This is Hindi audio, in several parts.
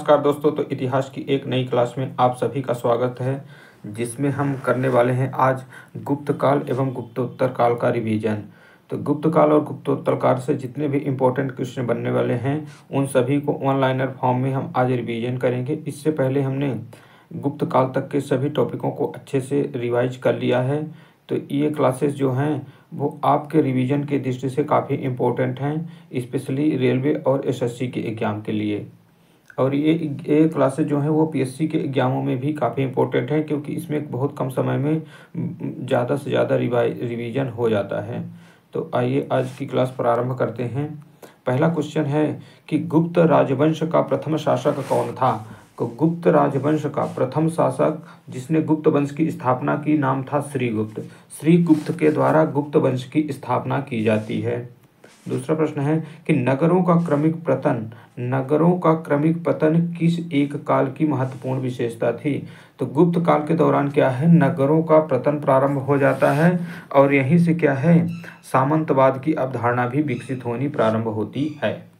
नमस्कार दोस्तों, तो इतिहास की एक नई क्लास में आप सभी का स्वागत है, जिसमें हम करने वाले हैं आज गुप्त काल एवं गुप्तोत्तर काल का रिवीजन। तो गुप्त काल और गुप्तोत्तर काल से जितने भी इम्पोर्टेंट क्वेश्चन बनने वाले हैं, उन सभी को ऑनलाइनर फॉर्म में हम आज रिवीजन करेंगे। इससे पहले हमने गुप्त काल तक के सभी टॉपिकों को अच्छे से रिवाइज कर लिया है। तो ये क्लासेस जो हैं वो आपके रिवीजन के दृष्टि से काफ़ी इम्पोर्टेंट हैं, स्पेशली रेलवे और एसएससी के एग्ज़ाम के लिए। और ये क्लासेस जो हैं वो पीएससी के एग्जामों में भी काफ़ी इंपॉर्टेंट है, क्योंकि इसमें बहुत कम समय में ज़्यादा से ज़्यादा रिवीजन हो जाता है। तो आइए आज की क्लास प्रारंभ करते हैं। पहला क्वेश्चन है कि गुप्त राजवंश का प्रथम शासक कौन था। तो गुप्त राजवंश का प्रथम शासक जिसने गुप्त वंश की स्थापना की नाम था श्रीगुप्त। श्रीगुप्त के द्वारा गुप्त वंश की स्थापना की जाती है। दूसरा प्रश्न है कि नगरों का क्रमिक पतन किस एक काल की महत्वपूर्ण विशेषता थी। तो गुप्त काल के दौरान क्या है, नगरों का पतन प्रारंभ हो जाता है और यहीं से क्या है, सामंतवाद की अवधारणा भी विकसित होनी प्रारंभ होती है।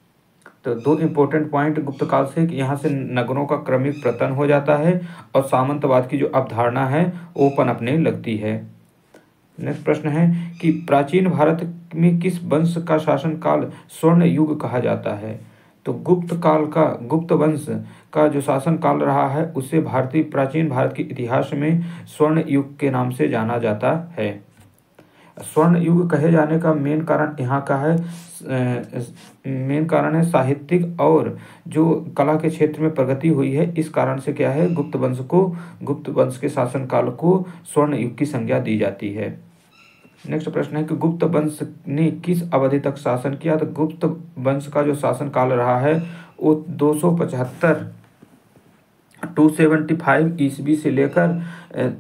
तो दो इम्पोर्टेंट पॉइंट गुप्त काल से कि यहाँ से नगरों का क्रमिक पतन हो जाता है और सामंतवाद की जो अवधारणा है वो पनपने लगती है। नेक्स्ट प्रश्न है कि प्राचीन भारत में किस वंश का शासनकाल स्वर्ण युग कहा जाता है। तो गुप्त वंश का जो शासनकाल रहा है उसे प्राचीन भारत के इतिहास में स्वर्ण युग के नाम से जाना जाता है। स्वर्ण युग कहे जाने का मेन कारण यहाँ का है, मेन कारण है साहित्यिक और जो कला के क्षेत्र में प्रगति हुई है। इस कारण से क्या है, गुप्त वंश के शासनकाल को स्वर्ण युग की संज्ञा दी जाती है। नेक्स्ट प्रश्न है कि गुप्त वंश ने किस अवधि तक शासन किया। तो गुप्त वंश का जो शासनकाल रहा है वो 275 ईस्वी से लेकर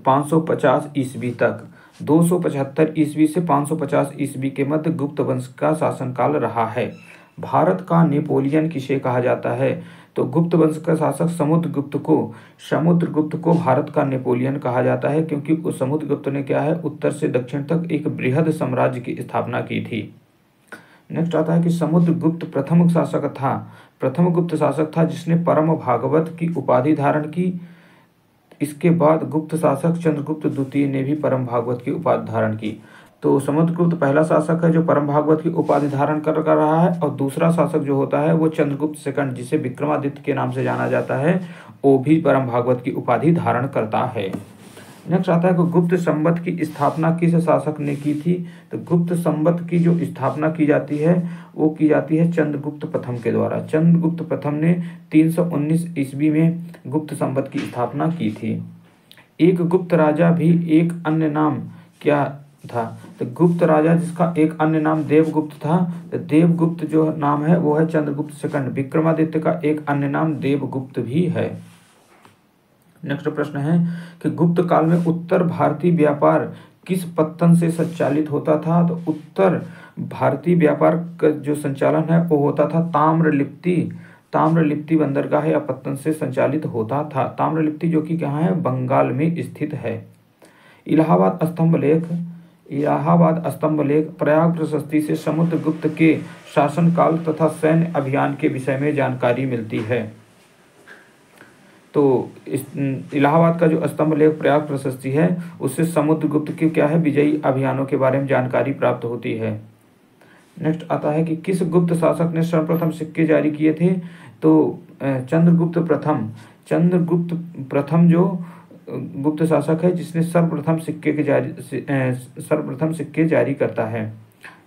550 ईस्वी तक, 275 ईस्वी से 550 ईस्वी के मध्य गुप्त वंश का शासनकाल रहा है। भारत का नेपोलियन किसे कहा जाता है। तो गुप्त वंश का शासक समुद्रगुप्त को भारत का नेपोलियन कहा जाता है, क्योंकि उस समुद्रगुप्त ने क्या है, उत्तर से दक्षिण तक एक बृहद साम्राज्य की स्थापना की थी। नेक्स्ट आता है कि समुद्रगुप्त प्रथम गुप्त शासक था जिसने परम भागवत की उपाधि धारण की। इसके बाद गुप्त शासक चंद्रगुप्त द्वितीय ने भी परम भागवत की उपाधि धारण की। तो समुद्रगुप्त पहला शासक है जो परम भागवत की उपाधि धारण कर रहा है, और दूसरा शासक जो होता है वो चंद्रगुप्त सेकंड, जिसे विक्रमादित्य के नाम से जाना जाता है, वो भी परम भागवत की उपाधि धारण करता है। नेक्स्ट आता है कि गुप्त संवत की स्थापना किस शासक ने की थी। तो गुप्त संवत की जो स्थापना की जाती है वो की जाती है चंद्रगुप्त प्रथम के द्वारा। चंद्रगुप्त प्रथम ने 319 ईस्वी में गुप्त संवत की स्थापना की थी। एक गुप्त राजा भी एक अन्य नाम क्या था। तो गुप्त राजा जिसका एक अन्य नाम देवगुप्त था। तो देवगुप्त जो नाम है वो है चंद्रगुप्त सेकंड। विक्रमादित्य का एक अन्य नाम देवगुप्त भी है। नेक्स्ट प्रश्न है कि गुप्त काल में उत्तर भारतीय व्यापार किस पत्तन से संचालित होता था। तो उत्तर भारतीय व्यापार का जो संचालन है वो होता था ताम्रलिप्ति बंदरगाह या पत्तन से संचालित होता था। ताम्रलिप्ति जो कि कहाँ है, बंगाल में स्थित है। इलाहाबाद स्तंभ लेख प्रयाग प्रशस्ति से समुद्रगुप्त के शासनकाल तथा सैन्य अभियान के विषय में जानकारी मिलती है। तो इलाहाबाद का जो स्तंभ लेख प्रयाग प्रशस्ति है उससे समुद्रगुप्त के क्या है, विजयी अभियानों के बारे में जानकारी प्राप्त होती है। नेक्स्ट आता है कि किस गुप्त शासक ने सर्वप्रथम सिक्के जारी किए थे। तो चंद्रगुप्त प्रथम जो गुप्त शासक है जिसने सर्वप्रथम सिक्के जारी करता है।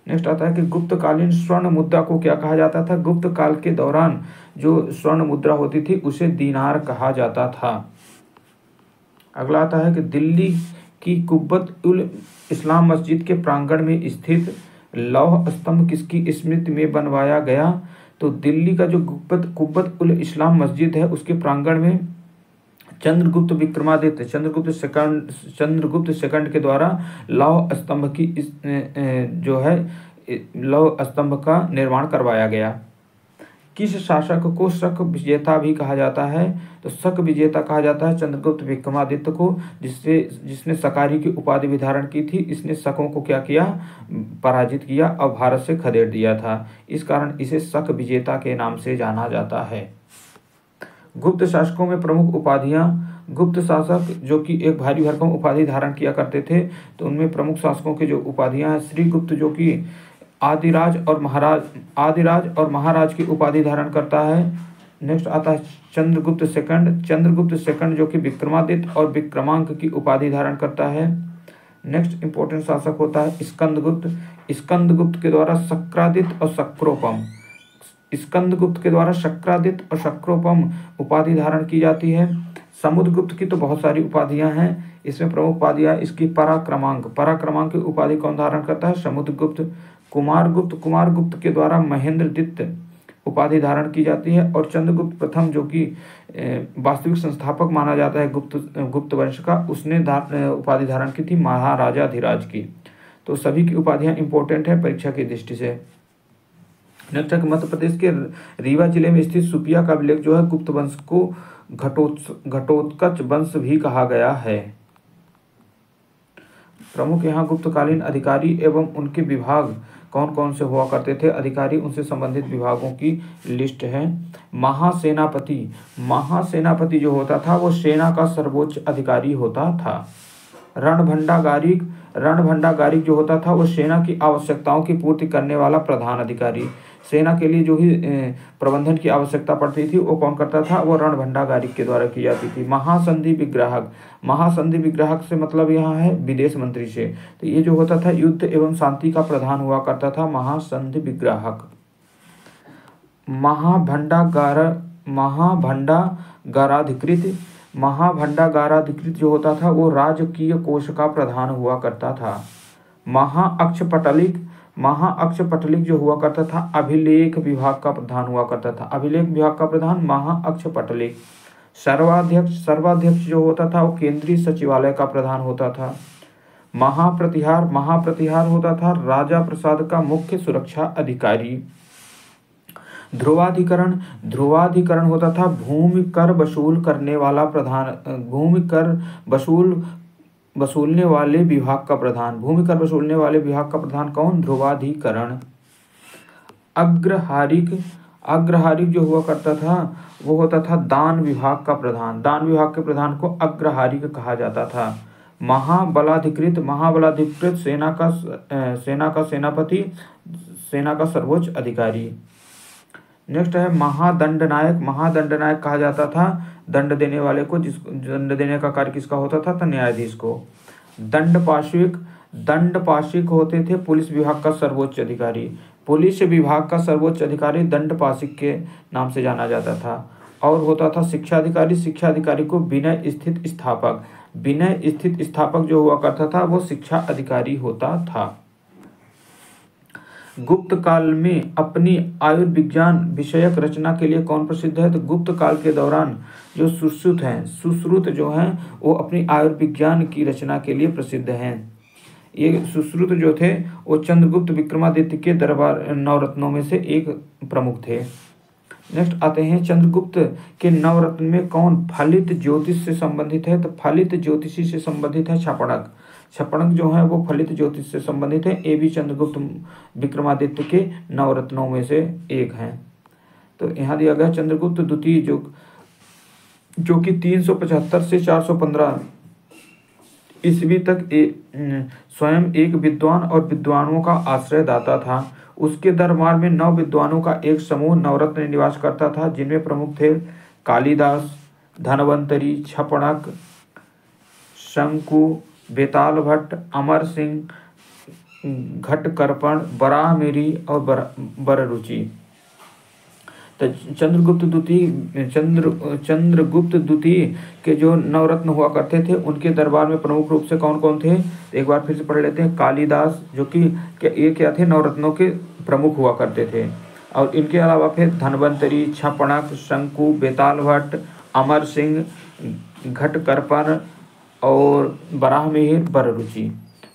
नेक्स्ट आता है कि गुप्तकालीन स्वर्ण मुद्रा को क्या कहा जाता था। गुप्त काल के दौरान जो स्वर्ण मुद्रा होती थी उसे दीनार कहा जाता था। अगला आता है कि दिल्ली की कुब्बत उल इस्लाम मस्जिद के प्रांगण में स्थित लौह स्तंभ किसकी स्मृति में बनवाया गया। तो दिल्ली का जो कुब्बत उल इस्लाम मस्जिद है उसके प्रांगण में चंद्रगुप्त सेकंड के द्वारा लौह स्तंभ का निर्माण करवाया गया। किस शासक को शक विजेता भी कहा जाता है। तो शक विजेता कहा जाता है चंद्रगुप्त विक्रमादित्य को, जिसने शकारी की उपाधि भी धारण की थी। इसने शकों को क्या किया, पराजित किया और भारत से खदेड़ दिया था। इस कारण इसे शक विजेता के नाम से जाना जाता है। गुप्त शासकों में प्रमुख उपाधियां, गुप्त शासक जो कि एक भारी भरकम उपाधि धारण किया करते थे, तो उनमें प्रमुख शासकों की जो उपाधियां हैं, श्रीगुप्त जो कि आदिराज और महाराज की उपाधि धारण करता है। नेक्स्ट आता है चंद्रगुप्त सेकंड जो कि विक्रमादित्य और विक्रमांक की उपाधि धारण करता है। नेक्स्ट इंपॉर्टेंट शासक होता है स्कंदगुप्त के द्वारा शक्रादित्य और शक्रोपम उपाधि धारण की जाती है। समुद्रगुप्त की तो बहुत सारी उपाधियां हैं, इसमें प्रमुख उपाधियां इसकी पराक्रमांक की उपाधि कौन धारण करता है? समुद्रगुप्त। कुमारगुप्त के द्वारा महेंद्रदित्य उपाधि धारण की जाती है। और चंद्रगुप्त प्रथम जो कि वास्तविक संस्थापक माना जाता है गुप्त वंश का, उसने उपाधि धारण की थी महाराजाधिराज की। तो सभी की उपाधियां इंपॉर्टेंट है परीक्षा की दृष्टि से। नेक्स्ट है मध्य प्रदेश के रीवा जिले में स्थित सुपिया का अभिलेख जो है गुप्त वंश को घटोत्कच वंश भी कहा गया है। प्रमुख यहाँ गुप्तकालीन अधिकारी एवं उनके विभाग कौन कौन से हुआ करते थे, अधिकारी उनसे संबंधित विभागों की लिस्ट है। महासेनापति जो होता था वो सेना का सर्वोच्च अधिकारी होता था। रणभंडागारिक जो होता था वो सेना की आवश्यकताओं की पूर्ति करने वाला प्रधान अधिकारी। सेना के लिए जो भी प्रबंधन की आवश्यकता पड़ती थी वो कौन करता था? वो रणभंडागारिक के द्वारा की जाती थी। महासंधि विग्राहक से मतलब यहाँ है विदेश मंत्री से। तो ये जो होता था युद्ध एवं शांति का प्रधान हुआ करता था महासंधि विग्राहक। महाभंडागाराधिकृत जो होता था वो राजकीय कोष का प्रधान हुआ करता था। महाअक्षपटलिक जो हुआ करता था अभिलेख विभाग का प्रधान हुआ करता था। अभिलेख विभाग का प्रधान महाअक्षपटलिक। सर्वाध्यक्ष जो होता था वो केंद्रीय सचिवालय का प्रधान होता था। महाप्रतिहार होता था राजा प्रसाद का मुख्य सुरक्षा अधिकारी। ध्रुवाधिकरण होता था भूमि कर वसूल करने वाला प्रधान, भूमि कर वसूलने वाले विभाग का प्रधान। भूमि कर वसूलने वाले विभाग का प्रधान कौन? ध्रुवाधिकरण। अग्रहारिक जो हुआ करता था वो होता था दान विभाग का प्रधान। दान विभाग के प्रधान को अग्रहारिक कहा जाता था। महाबलाधिकृत सेना का सेनापति, सेना का सर्वोच्च अधिकारी। नेक्स्ट है महादंडनायक कहा जाता था दंड देने वाले को, दंड देने का कार्य किसका होता था? तो न्यायाधीश को। दंडपाशिक होते थे पुलिस विभाग का सर्वोच्च अधिकारी। पुलिस विभाग का सर्वोच्च अधिकारी दंडपाशिक के नाम से जाना जाता था। और होता था शिक्षा अधिकारी को विनय स्थित स्थापक जो हुआ करता था वो शिक्षा अधिकारी होता था। गुप्त काल में अपनी आयुर्विज्ञान विषयक रचना के लिए कौन प्रसिद्ध है? तो गुप्त काल के दौरान जो सुश्रुत जो हैं वो अपनी आयुर्विज्ञान की रचना के लिए प्रसिद्ध हैं। ये सुश्रुत जो थे वो चंद्रगुप्त विक्रमादित्य के दरबार नवरत्नों में से एक प्रमुख थे। नेक्स्ट आते हैं चंद्रगुप्त के नवरत्न में कौन फलित ज्योतिष से संबंधित है? तो फलित ज्योतिषी से संबंधित है छपणक जो है वो फलित ज्योतिष से संबंधित है। ये भी चंद्रगुप्त विक्रमादित्य के नवरत्नों में से एक हैं। तो यहाँ दिया गया चंद्रगुप्त द्वितीय जो कि 375 से 415 ईस्वी तक स्वयं एक विद्वान और विद्वानों का आश्रयदाता था। उसके दरबार में 9 विद्वानों का एक समूह नवरत्न निवास करता था, जिनमें प्रमुख थे कालिदास, धनवंतरी, छपणक, शंकु, बेताल भट्ट, अमर सिंह, घटकर्पण, बराहमिरी और बररुचि। तो चंद्रगुप्त द्वितीय के जो नवरत्न हुआ करते थे उनके दरबार में प्रमुख रूप से कौन कौन थे? एक बार फिर से पढ़ लेते हैं। कालिदास जो कि ये क्या थे? नवरत्नों के प्रमुख हुआ करते थे। और इनके अलावा फिर धनवंतरी, छपणक, शंकु, बेताल भट्ट, अमर सिंह, घटकर्पण और बराहमिहिर, बररुचि।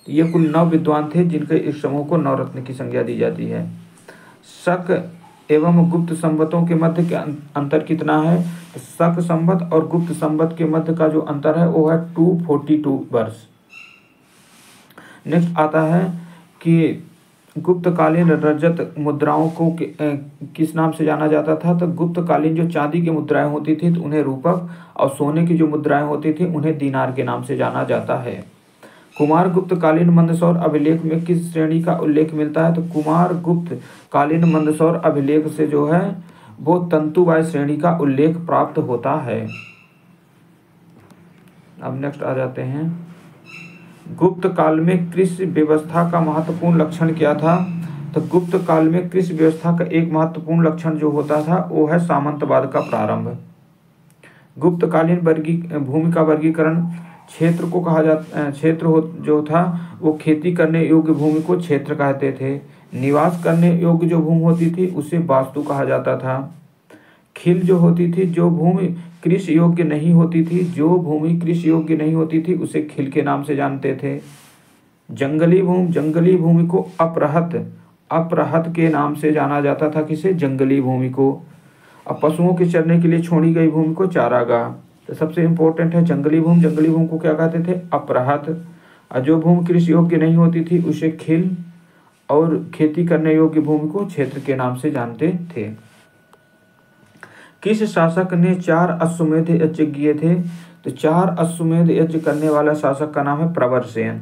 ये कुल 9 विद्वान थे जिनके इस समूह को नवरत्न की संज्ञा दी जाती है। शक एवं गुप्त संवतों के मध्य के अंतर कितना है? शक संवत और गुप्त संवत के मध्य का जो अंतर है वो है 242 वर्ष। नेक्स्ट आता है कि गुप्तकालीन रजत मुद्राओं को किस नाम से जाना जाता था? तो गुप्तकालीन जो चांदी की मुद्राएं होती थी तो उन्हें रूपक, और सोने की जो मुद्राएं होती थी उन्हें दीनार के नाम से जाना जाता है। कुमार गुप्तकालीन मंदसौर अभिलेख में किस श्रेणी का उल्लेख मिलता है? तो कुमार गुप्त कालीन मंदसौर अभिलेख से जो है वो तंतुबाई श्रेणी का उल्लेख प्राप्त होता है। अब नेक्स्ट आ जाते हैं, गुप्त काल में कृषि व्यवस्था का महत्वपूर्ण लक्षण क्या था? तो गुप्त काल में कृषि व्यवस्था का एक महत्वपूर्ण लक्षण जो होता था वो है सामंतवाद का प्रारंभ। गुप्तकालीन भूमि का वर्गीकरण क्षेत्र को कहा जाता, जो था वो खेती करने योग्य भूमि को क्षेत्र कहते थे। निवास करने योग्य जो भूमि होती थी उसे वास्तु कहा जाता था। खिल जो होती थी, जो भूमि कृषि योग्य नहीं होती थी, उसे खिल के नाम से जानते थे। जंगली भूमि को अपरहत के नाम से जाना जाता था। किसे? जंगली भूमि को। अब पशुओं के चरने के लिए छोड़ी गई भूमि को चारागाह। तो सबसे इंपॉर्टेंट है जंगली भूमि को क्या कहते थे? अपरहत। और जो भूमि कृषि योग्य नहीं होती थी उसे खिल, और खेती करने योग्य भूमि को क्षेत्र के नाम से जानते थे। किस शासक ने 4 अश्वमेध यज्ञ किए थे? तो 4 अश्वमेध यज्ञ करने वाला शासक का नाम है प्रवरसेन।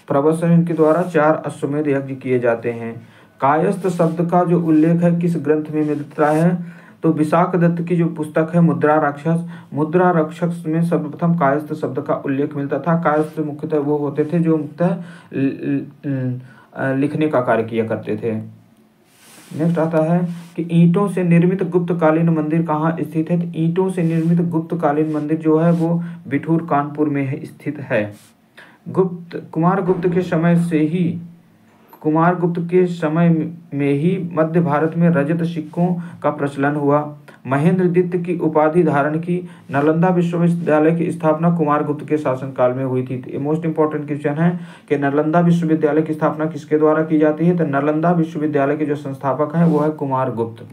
प्रवरसेन के द्वारा 4 अश्वमेध यज्ञ किए जाते हैं। कायस्थ शब्द का जो उल्लेख है किस ग्रंथ में मिलता है? तो विशाख दत्त की जो पुस्तक है मुद्रा राक्षस में सर्वप्रथम कायस्थ शब्द का उल्लेख मिलता था। कायस्थ मुख्यतः वो होते थे जो मुख्यतः लिखने का कार्य किया करते थे। नेक्स्ट आता है कि ईंटों से निर्मित गुप्तकालीन मंदिर कहाँ स्थित है? तो ईंटों से निर्मित गुप्तकालीन मंदिर जो है वो बिठूर कानपुर में स्थित है। कुमार गुप्त के समय में ही मध्य भारत में रजत सिक्कों का प्रचलन हुआ। महेंद्र द्वितीय की उपाधि धारण की। नालंदा विश्वविद्यालय की स्थापना कुमार गुप्त के शासनकाल में हुई थी। मोस्ट इंपॉर्टेंट क्वेश्चन है कि नालंदा विश्वविद्यालय की स्थापना किसके द्वारा की जाती है? तो नालंदा विश्वविद्यालय के जो संस्थापक हैं वो है कुमार गुप्त।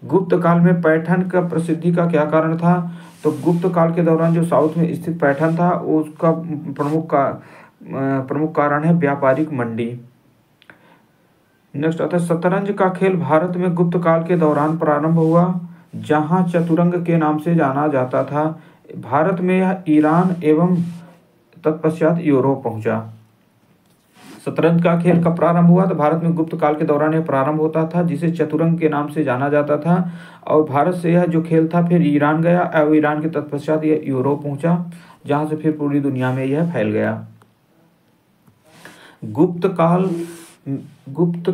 गुप्त काल में पैठन का प्रसिद्धि का क्या कारण था? तो गुप्त काल के दौरान जो साउथ में स्थित पैठन था उसका प्रमुख कारण है व्यापारिक मंडी। नेक्स्ट आता है शतरंज का खेल भारत में गुप्त काल के दौरान प्रारंभ हुआ, जहां चतुरंग के नाम से जाना जाता था। भारत में यह ईरान एवं तत्पश्चात यूरोप पहुंचा। शतरंज का खेल कब प्रारंभ हुआ? तो भारत में गुप्त काल के दौरान यह प्रारंभ होता था, जिसे चतुरंग के नाम से जाना जाता था। और भारत से यह जो खेल था फिर ईरान गया, और ईरान के तत्पश्चात यह यूरोप पहुंचा, जहां से फिर पूरी दुनिया में यह फैल गया। गुप्त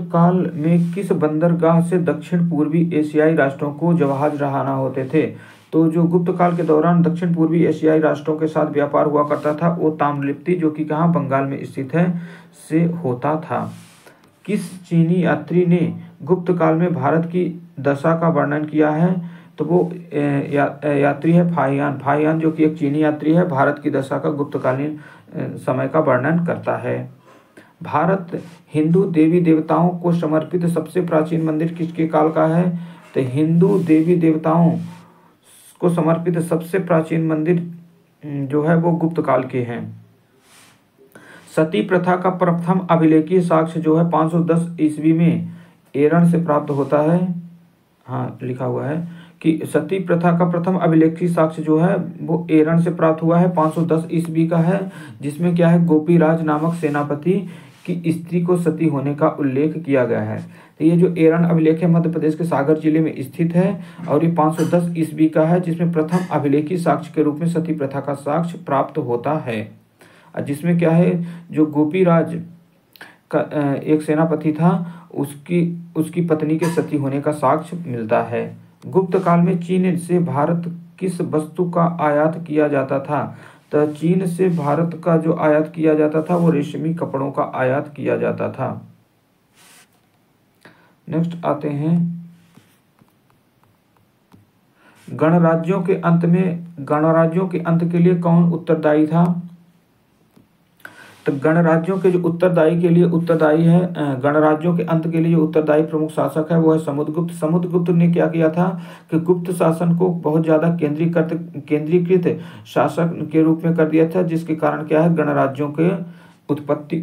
काल में किस बंदरगाह से दक्षिण पूर्वी एशियाई राष्ट्रों को जहाज रवाना होते थे? तो जो गुप्त काल के दौरान दक्षिण पूर्वी एशियाई राष्ट्रों के साथ व्यापार हुआ करता था वो ताम्रलिप्ति, जो कि कहाँ बंगाल में स्थित है, से होता था। किस चीनी यात्री ने गुप्त काल में भारत की दशा का वर्णन किया है? तो वो यात्री है फाहियान, जो कि एक चीनी यात्री है, भारत की दशा का गुप्तकालीन समय का वर्णन करता है। भारत हिंदू देवी देवताओं को समर्पित सबसे प्राचीन मंदिर किसके काल का है? तो हिंदू देवी देवताओं को समर्पित सबसे प्राचीन मंदिर जो है वो गुप्त काल के हैं। सती प्रथा का प्रथम अभिलेखीय साक्ष्य जो है 510 ईस्वी में एरन से प्राप्त होता है। हाँ, लिखा हुआ है कि सती प्रथा का प्रथम अभिलेखीय साक्ष्य जो है वो एरन से प्राप्त हुआ है, 510 ईस्वी का है, जिसमें क्या है गोपीराज नामक सेनापति की स्त्री को सती होने का उल्लेख किया गया है। तो ये जो एरन अभिलेख है मध्य प्रदेश के सागर जिले में स्थित है और ये 510 ईस्वी का है, जिसमें प्रथम अभिलेखीय साक्ष्य के रूप में सती प्रथा का साक्ष्य प्राप्त होता है। जिसमें क्या है जो गोपीराज का एक सेनापति था उसकी पत्नी के सती होने का साक्ष्य मिलता है। गुप्त काल में चीन से भारत किस वस्तु का आयात किया जाता था? तो चीन से भारत का जो आयात किया जाता था वो रेशमी कपड़ों का आयात किया जाता था। नेक्स्ट आते हैं गणराज्यों के अंत के लिए कौन उत्तरदायी था? तो गणराज्यों के जो गणराज्यों के अंत के लिए जो उत्तरदायी प्रमुख शासक है वो है समुद्रगुप्त। समुद्रगुप्त ने क्या किया था कि गुप्त शासन को बहुत ज्यादा केंद्रीकृत शासक के रूप में कर दिया था, जिसके कारण क्या है गणराज्यों के उत्पत्ति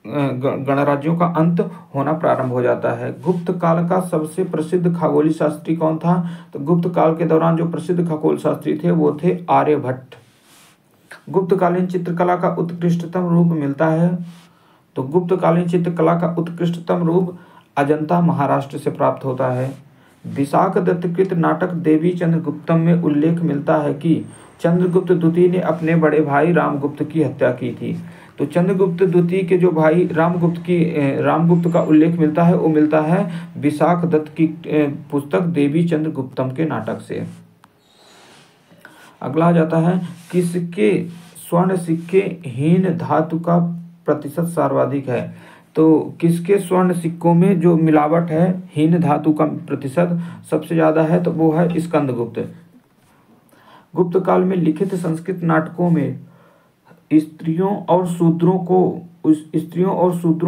गणराज्यों का अंत होना प्रारंभ हो जाता है। गुप्त काल का सबसे प्रसिद्ध खगोलीय शास्त्री कौन था? तो गुप्त काल के दौरान जो प्रसिद्ध खगोल शास्त्री थे वो थे आर्यभट्ट। गुप्तकालीन चित्रकला का उत्कृष्टतम रूप मिलता है, तो गुप्तकालीन चित्रकला का उत्कृष्टतम रूप अजंता महाराष्ट्र से प्राप्त होता है। विशाख दत्तकृत नाटक देवी चंद्रगुप्तम में उल्लेख मिलता है कि चंद्रगुप्त द्वितीय ने अपने बड़े भाई रामगुप्त की हत्या की थी। तो चंद्रगुप्त द्वितीय के जो भाई रामगुप्त का उल्लेख मिलता है वो मिलता है विशाख दत्त की पुस्तक देवी चंद्रगुप्तम के नाटक से। अगला आ जाता है, किसके स्वर्ण सिक्के हीन धातु का प्रतिशत सर्वाधिक है? तो किसके स्वर्ण सिक्कों में जो मिलावट है, हीन धातु का प्रतिशत सबसे ज्यादा है, तो वो है स्कंदगुप्त। गुप्त काल में लिखित संस्कृत नाटकों में स्त्रियों और शूद्रों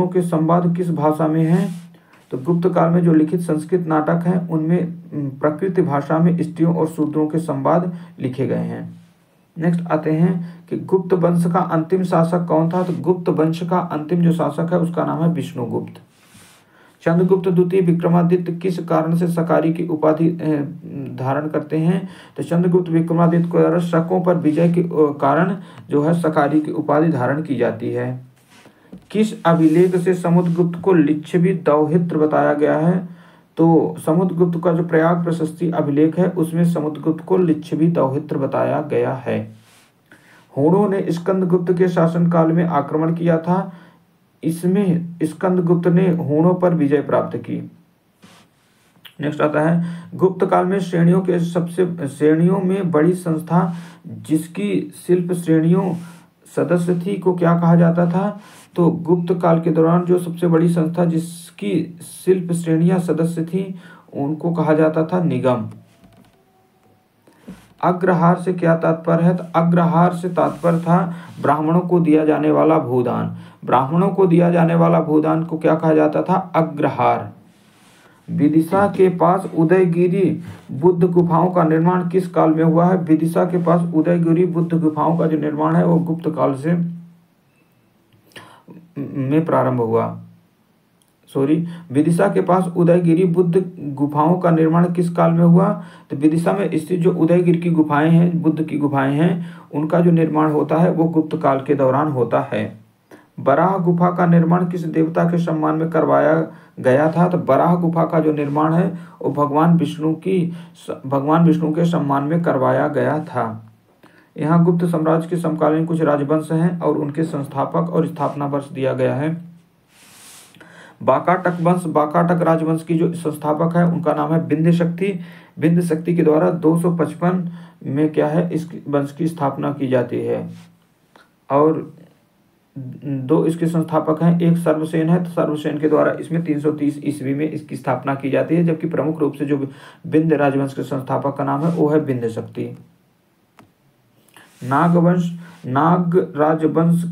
के संवाद किस भाषा में हैं? तो गुप्त काल में जो लिखित संस्कृत नाटक हैं उनमें प्रकृत भाषा में स्त्रियों और शूद्रों के संवाद लिखे गए हैं। नेक्स्ट आते हैं कि गुप्त वंश का अंतिम शासक कौन था? तो गुप्त वंश का अंतिम जो शासक है उसका नाम है विष्णुगुप्त। चंद्रगुप्त द्वितीय विक्रमादित्य किस कारण से सकारी की उपाधि धारण करते हैं? तो चंद्रगुप्त विक्रमादित्य को द्वारा शकों पर विजय के कारण जो है सकारी की उपाधि धारण की जाती है। किस अभिलेख से समुद्रगुप्त को लिच्छवी दौहित्र बताया गया है? तो समुद्रगुप्त का जो प्रयाग प्रशस्ति अभिलेख है उसमें समुद्रगुप्त को लिच्छवी दौहित्र बताया गया है। हूणों ने स्कंदगुप्त के शासनकाल में आक्रमण किया था, इसमें स्कंदगुप्त ने हूणों पर विजय प्राप्त की। नेक्स्ट आता है, गुप्त काल में श्रेणियों में बड़ी संस्था जिसकी शिल्प श्रेणियों सदस्य थी को क्या कहा जाता था? तो गुप्त काल के दौरान जो सबसे बड़ी संस्था जिसकी शिल्प श्रेणियां सदस्य थी उनको कहा जाता था निगम। अग्रहार से क्या तात्पर्य है? तो अग्रहार से तात्पर्य था ब्राह्मणों को दिया जाने वाला भूदान। ब्राह्मणों को दिया जाने वाला भूदान को क्या कहा जाता था? अग्रहार। विदिशा के पास उदयगिरी बुद्ध गुफाओं का निर्माण किस काल में हुआ है? विदिशा के पास उदयगिरी बुद्ध गुफाओं का जो निर्माण है वो गुप्त काल से में प्रारंभ हुआ। विदिशा के पास उदयगिरी बुद्ध गुफाओं का निर्माण किस काल में हुआ? तो विदिशा में स्थित जो उदयगिरी की गुफाएं हैं, बुद्ध की गुफाएं हैं, उनका जो निर्माण होता है वो गुप्त काल के दौरान होता है। बराह गुफा का निर्माण किस देवता के सम्मान में करवाया गया था? तो बराह गुफा का जो निर्माण है वो भगवान विष्णु के सम्मान में करवाया गया था। यहाँ गुप्त साम्राज्य के समकालीन कुछ राजवंश हैं और उनके संस्थापक और स्थापना वर्ष दिया गया है। बाकाटक वंश, बाकाटक राजवंश की जो संस्थापक है उनका नाम है विंध्य शक्ति। विंध्य शक्ति के द्वारा 255 में क्या है इस वंश की स्थापना की जाती है। और दो इसके संस्थापक हैं, एक सर्वसेन है, तो सर्वसेन के द्वारा इसमें 330 ईस्वी में इसकी स्थापना की जाती है, जबकि प्रमुख रूप से जो विंध्य राजवंश के संस्थापक का नाम है वो है विंध्य शक्ति। नाग राजवंश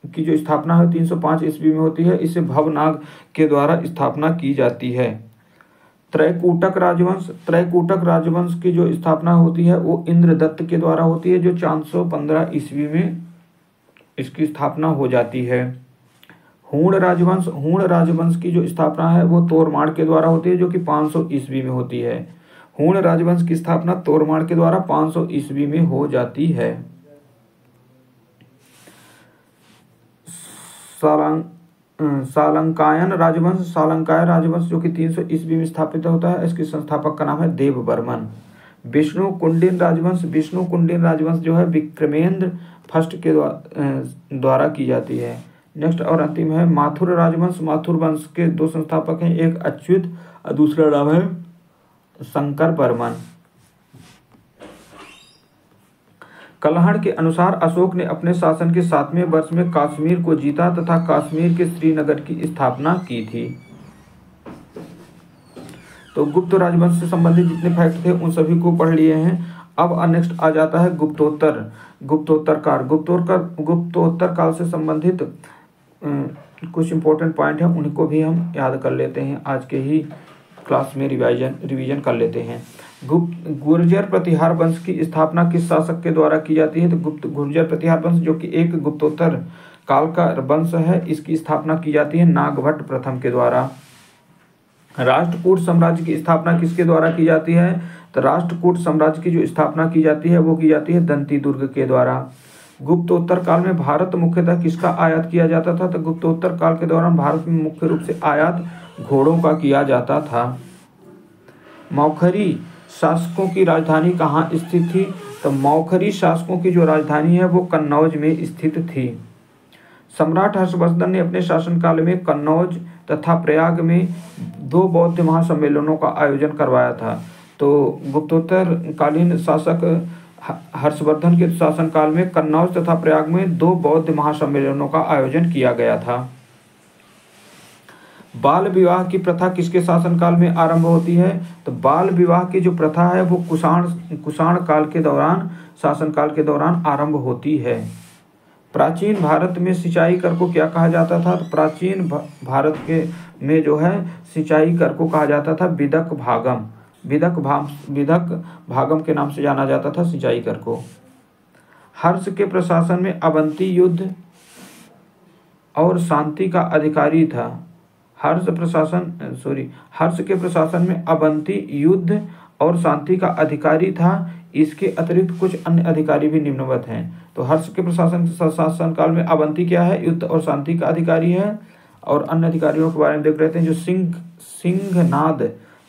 की जो स्थापना है 305 ईस्वी में होती है, इसे भवनाग के द्वारा स्थापना की जाती है। त्रैकूटक राजवंश की जो स्थापना होती है वो इंद्रदत्त के द्वारा होती है, जो 415 ईस्वी में इसकी स्थापना हो जाती है। हूण राजवंश की जो स्थापना है वो तोरमाड़ के द्वारा होती है, जो कि 500 ईस्वी में होती है। हूण राजवंश की स्थापना तोरमाड़ के द्वारा 500 ईस्वी में हो जाती है। सालंकायन राजवंश जो कि 300 ईस्वी में स्थापित होता है, इसके संस्थापक का नाम है देवबर्मन। विष्णुकुंडिन राजवंश जो है विक्रमेंद्र फर्स्ट के द्वारा की जाती है। नेक्स्ट और अंतिम है माथुर राजवंश। माथुर वंश के दो संस्थापक हैं, एक अच्युत और दूसरा नाम है शंकर बर्मन। कलहड़ के अनुसार अशोक ने अपने शासन के 7वें वर्ष में कश्मीर को जीता तथा कश्मीर के श्रीनगर की स्थापना की थी। तो गुप्त राजवंश से संबंधित जितने फैक्ट थे उन सभी को पढ़ लिए हैं। अब नेक्स्ट आ जाता है गुप्तोत्तर काल से संबंधित कुछ इंपॉर्टेंट पॉइंट हैं, उनको भी हम याद कर लेते हैं, आज के ही क्लास में रिवीजन कर लेते हैं। गुर्जर प्रतिहार वंश की स्थापना किस शासक के द्वारा की जाती है? तो गुर्जर प्रतिहार वंश जो कि एक गुप्तोत्तर काल का वंश है, इसकी स्थापना की जाती है नागभट्ट प्रथम के द्वारा। राष्ट्रकूट साम्राज्य की स्थापना किसके द्वारा की जाती है? तो राष्ट्रकूट साम्राज्य की जो स्थापना की जाती है वो की जाती है दंती दुर्ग के द्वारा। गुप्तोत्तर काल में भारत मुख्यतः किसका आयात किया जाता था? तो गुप्तोत्तर काल के दौरान भारत में मुख्य रूप से आयात घोड़ों का किया जाता था। मौखरी शासकों की राजधानी कहाँ स्थित थी? तो मौखरी शासकों की जो राजधानी है वो कन्नौज में स्थित थी। सम्राट हर्षवर्धन ने अपने शासनकाल में कन्नौज तथा प्रयाग में 2 बौद्ध महासम्मेलनों का आयोजन करवाया था। तो गुप्तोत्तर कालीन शासक हर्षवर्धन के शासनकाल में कन्नौज तथा प्रयाग में 2 बौद्ध महासम्मेलनों का आयोजन किया गया था। बाल विवाह की प्रथा किसके शासनकाल में आरंभ होती है? तो बाल विवाह की जो प्रथा है वो कुषाण काल के दौरान, शासनकाल के दौरान आरंभ होती है। प्राचीन भारत में सिंचाई कर को क्या कहा जाता था? तो प्राचीन भारत के में जो है सिंचाई कर को कहा जाता था विदक भागम। विदक भागम के नाम से जाना जाता था सिंचाई कर को। हर्ष के प्रशासन में अवंती युद्ध और शांति का अधिकारी था। हर्ष के प्रशासन में अवंती युद्ध और शांति का अधिकारी था। इसके अतिरिक्त कुछ अन्य अधिकारी भी निम्नवत हैं। तो हर्ष के शासन काल में अवंती क्या है? युद्ध और शांति का अधिकारी है। और अन्य अधिकारियों के बारे में देख रहे हैं। जो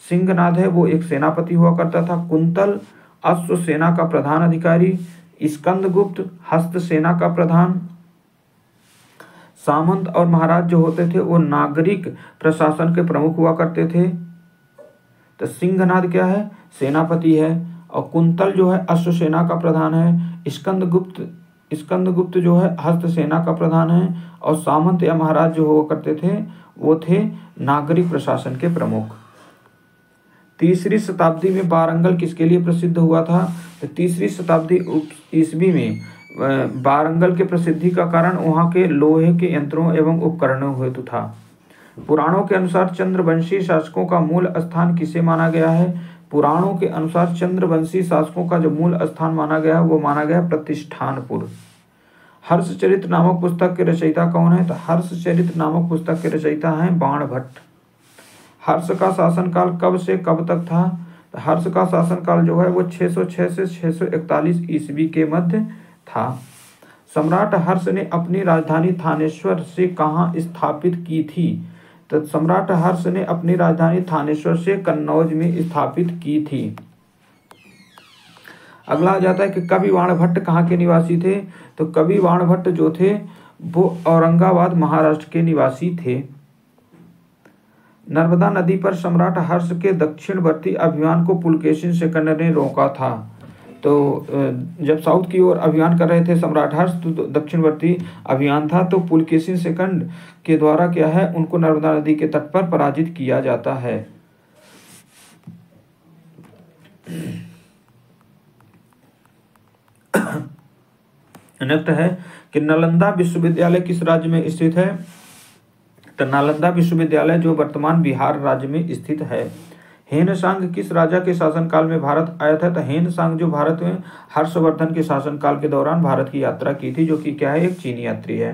सिंहनाद है वो एक सेनापति हुआ करता था। कुंतल अश्व सेना का प्रधान अधिकारी। स्कंदगुप्त हस्त सेना का प्रधान। सामंत और महाराज जो होते थे वो नागरिक प्रशासन के प्रमुख हुआ करते थे। तो सिंहनाद क्या है? सेनापति है। और कुंतल जो है अश्व सेना का प्रधान है। स्कंदगुप्त जो है हस्त सेना का प्रधान है। और सामंत या महाराज जो हुआ करते थे वो थे नागरिक प्रशासन के प्रमुख। 3री शताब्दी में वारंगल किसके लिए प्रसिद्ध हुआ था? तो 3री शताब्दी ईस्वी में वारंगल के प्रसिद्धि का कारण वहाँ के लोहे के यंत्रों एवं उपकरणों हेतु था। पुराणों के अनुसार चंद्रवंशी शासकों का मूल स्थान किसे माना गया है? पुराणों के अनुसार चंद्रवंशी शासकों का जो मूल स्थान माना गया है वो माना गया प्रतिष्ठानपुर। हर्षचरित नामक पुस्तक के रचयिता कौन है? तो हर्षचरित नामक पुस्तक के रचयिता हैं बाणभट्ट। हर्ष का शासनकाल कब से कब तक था? तो हर्ष का शासनकाल जो है वो 606 से 641 ईस्वी के मध्य था। सम्राट हर्ष ने अपनी राजधानी थानेश्वर से कहाँ स्थापित की थी? तो सम्राट हर्ष ने अपनी राजधानी थानेश्वर से कन्नौज में स्थापित की थी। अगला आ जाता है कि कवि बाणभट्ट कहाँ के निवासी थे? तो कवि बाणभट्ट जो थे वो औरंगाबाद महाराष्ट्र के निवासी थे। नर्मदा नदी पर सम्राट हर्ष के दक्षिणवर्ती अभियान को पुलकेशिन सेकंड ने रोका था। तो जब साउथ की ओर अभियान कर रहे थे सम्राट हर्ष तो दक्षिणवर्ती अभियान था। तो पुलकेशिन सेकंड के द्वारा क्या है उनको नर्मदा नदी के तट पर पराजित किया जाता है। नेक्स्ट है कि नालंदा विश्वविद्यालय किस राज्य में स्थित है? तो नालंदा विश्वविद्यालय जो वर्तमान बिहार राज्य में स्थित है। हेनसांग किस राजा के शासनकाल में भारत आया था? तो हेनसांग जो भारत में हर्षवर्धन के शासनकाल के दौरान भारत की यात्रा की थी, जो कि क्या है एक चीनी यात्री है।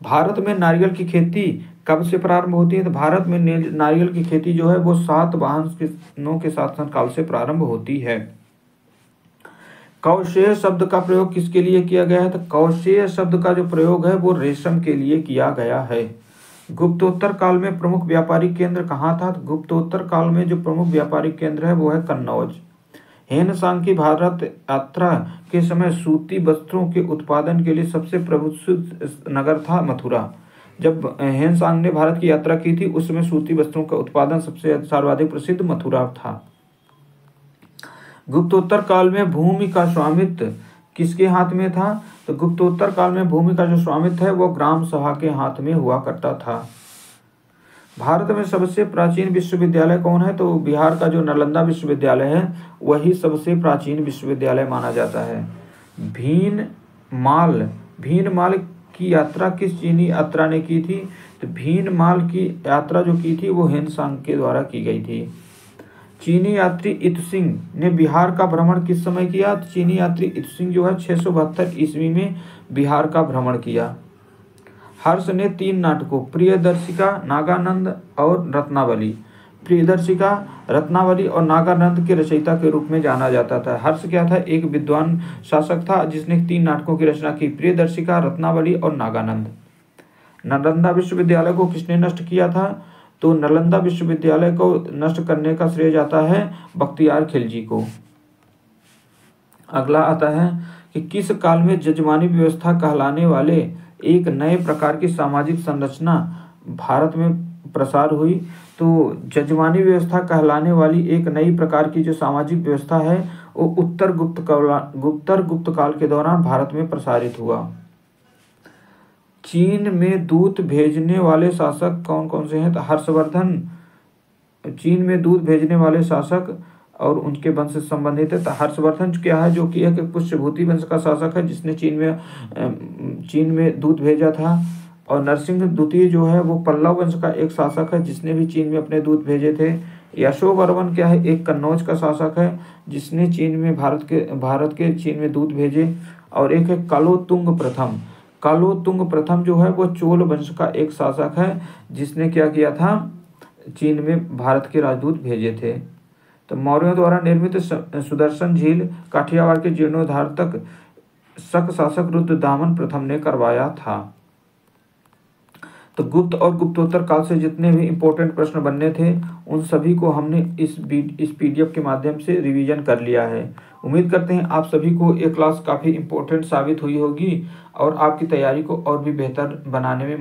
भारत में नारियल की खेती कब से प्रारंभ होती है? तो भारत में नारियल की खेती जो है वो सातवाहनों के शासनकाल से प्रारंभ होती है। कौशेय शब्द का प्रयोग किसके लिए किया गया है? तो कौशेय शब्द का जो प्रयोग है वो रेशम के लिए किया गया है। गुप्तोत्तर काल में प्रमुख व्यापारिक केंद्र कहाँ था? तो गुप्तोत्तर काल में जो प्रमुख व्यापारिक केंद्र है वो है कन्नौज। हेनसांग की भारत यात्रा के समय सूती वस्त्रों के उत्पादन के लिए सबसे प्रसिद्ध नगर था मथुरा। जब हेनसांग ने भारत की यात्रा की थी उस समय सूती वस्त्रों का उत्पादन सबसे सर्वाधिक प्रसिद्ध मथुरा था। गुप्तोत्तर काल में भूमि का स्वामित्व किसके हाथ में था? तो गुप्तोत्तर काल में भूमि का जो स्वामित्व है वो ग्राम सभा के हाथ में हुआ करता था। भारत में सबसे प्राचीन विश्वविद्यालय कौन है? तो बिहार का जो नालंदा विश्वविद्यालय है वही सबसे प्राचीन विश्वविद्यालय माना जाता है। भीनमाल की यात्रा किस चीनी यात्रा ने की थी? तो भीनमाल की यात्रा जो की थी वो हेनसांग के द्वारा की गई थी। चीनी यात्री इत्सिंग ने बिहार का भ्रमण किस समय किया? तो चीनी यात्री इत्सिंग जो है 672 ईस्वी में बिहार का भ्रमण किया। हर्ष ने 3 नाटकों प्रियदर्शिका, नागानंद और रत्नावली, प्रियदर्शिका, रत्नावली और नागानंद के रचयिता के रूप में जाना जाता था। हर्ष क्या था? एक विद्वान शासक था जिसने 3 नाटकों की रचना की, प्रियदर्शिका, रत्नावली और नागानंद। नालंदा विश्वविद्यालय को किसने नष्ट किया था? तो नालंदा विश्वविद्यालय को नष्ट करने का श्रेय जाता है बख्तियार खिलजी को। अगला आता है कि किस काल में जजमानी व्यवस्था कहलाने वाले एक नए प्रकार की सामाजिक संरचना भारत में प्रसार हुई? तो जजमानी व्यवस्था कहलाने वाली एक नई प्रकार की जो सामाजिक व्यवस्था है वो उत्तर गुप्त काल के दौरान भारत में प्रसारित हुआ। चीन में दूत भेजने वाले शासक कौन कौन से हैं? तो हर्षवर्धन चीन में दूत भेजने वाले शासक और उनके वंश से संबंधित है। तो हर्षवर्धन क्या है? जो कि एक पुष्यभूति वंश का शासक है जिसने चीन में दूत भेजा था। और नरसिंह द्वितीय जो है वो पल्लव वंश का एक शासक है जिसने भी चीन में अपने दूत भेजे थे। यशोवर्मन क्या है? एक कन्नौज का शासक है जिसने चीन में भारत के चीन में दूत भेजे। और एक है कालोतुंग प्रथम। कालोतुंग प्रथम जो है वो चोल वंश का एक शासक है जिसने क्या किया था? चीन में भारत के राजदूत भेजे थे। तो मौर्यों द्वारा निर्मित सुदर्शन झील काठियावाड़ के जीर्णोद्धार तक शक शासक रुद्रदामन प्रथम ने करवाया था। तो गुप्त और गुप्तोत्तर काल से जितने भी इंपॉर्टेंट प्रश्न बनने थे उन सभी को हमने इस PDF के माध्यम से रिवीजन कर लिया है। उम्मीद करते हैं आप सभी को ये क्लास काफ़ी इंपॉर्टेंट साबित हुई होगी और आपकी तैयारी को और भी बेहतर बनाने में